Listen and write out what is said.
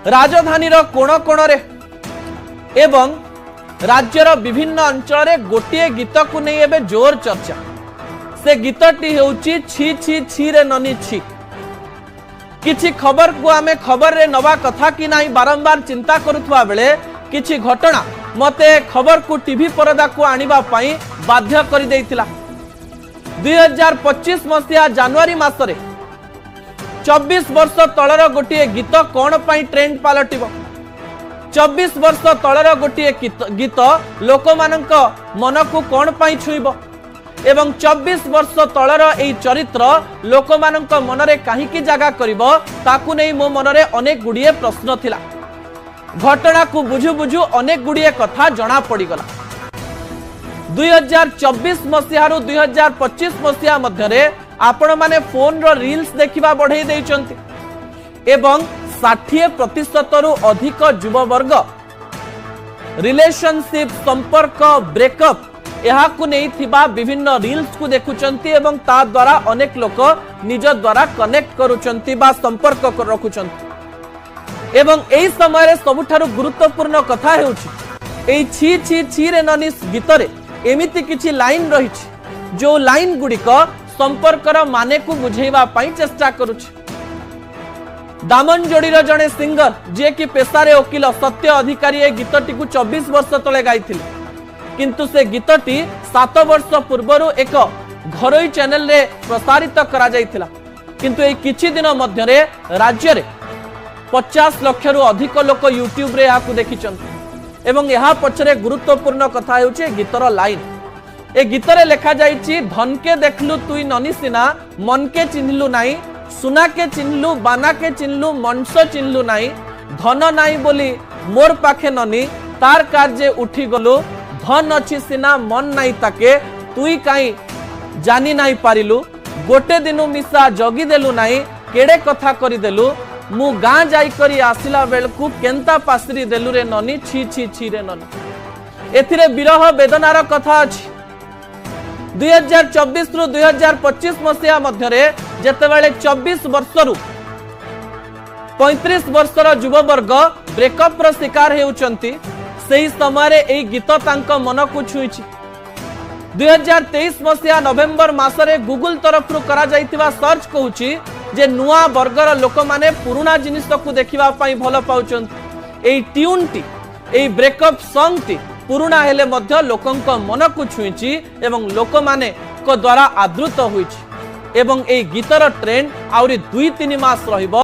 राजधानीर कोण कोणरे एवं राज्यर विभिन्न अंचल गोटे गीत को नहीं एबे जोर चर्चा। से गीतटी होउची छी छी छी रे ननी छी। किछि खबर को आमे खबर रे नवा कथा कि नाही बारंबार चिंता करुथुवा बेले किछि घटना मते खबर को टीवी परदा को आनिबा पई बाध्य करि देइथिला। 2025 मसिया जनवरी मासरे 24 वर्ष तलर गोटे गीत कौन पाई ट्रेंड पलटिब। 24 वर्ष तलर गोटे गीत लोक मानक मन को कौन पाई छुईब एवं 24 वर्ष तलर एई चरित्र लोक मानक मनरे काहीकि जागा करिब ताकू नै मो मनरे अनेक गुडिये प्रश्न थिला। घटना को बुझु बुझु अनेक गुडिये कथा जणा पड़ी गला। 2024 मसिया 2025 मसिया मध्यरे आपण माने फोन रो रील्स देखिबा बढ़ाई देइचंती एवं 60% रु अधिक युववर्ग रिलेशनशिप संपर्क ब्रेकअप यहा को नहीं थिबा विभिन्न रील्स को देखुचंती एवं ता द्वारा अनेक लोक निज द्वारा कनेक्ट करूचंती बा संपर्क रखुचंती एवं एई समय रे सबुठारु गुरुत्वपूर्ण कथा हेउची एई छी छी छी रे ननी गीत रे एमिति किछि लाइन रहिछि जो लाइन गुडिक संपर्कर माने को बुझेबा पई चेष्टा करूछि। दामनजोड़ीर जड़े सिंगर जे कि पेशारे वकील सत्य अधिकारी ए गीतटी को 24 वर्ष तले गाइथिले किंतु से गीतटी 7 वर्ष पूर्वरु एक घरोई चैनल रे प्रसारित करा जाइथिला किंतु ए किछि दिन मध्य रे राज्य रे 50 लाख रु अधिक लोक यूट्यूब रे याकु देखिचंती एवं यहा पछरे गुरुत्वपूर्ण कथा हेउचे गीतर लाइन। ए गीत रे लिखा जाइछि धन के देखलु तुई ननी सिना मन के चिन्हलु नाई सुना के चिन्हलु बाना के चिन्हलु मनस चिन्हलु नाई धन नाई बोली मोर पाखे ननी तार कार्य उठी गलु धन अछि सिना मन नाई ताके तुई काई जानी नाई पारिलु गोटे दिनु मिसा जगी देलु नाई केड़े कथा करि देलु मु गां जाई करी आसिला बेलकु केंता पासरी देलु रे ननी छी छी छी रे ननी। एथिरे विरह वेदनार कथा अछि। 2024 रु 2025 मसिया मध्यरे जेतेबेले 24 वर्षरु 35 वर्षर युववर्ग ब्रेकअप रो शिकार हेउचंती सेही समय रे एई गीत तांको मन को छुईछि। 2023 मसिया नवेम्बर मासरे गूगल तरफरु करा जाइतिबा सर्च कहूछि जे नुआ वर्गर लोक माने पुराना जिनिस को देखिबा पई भलो पाउचंती। एई ट्यून टी एई ब्रेकअप सॉन्ग टी पुराना हेले मध्य लोकंक मन को छुईछि एवं लोक माने को द्वारा आदृत होईछि एवं एई गीतर ट्रेंड आउरी 2-3 मास रहिबो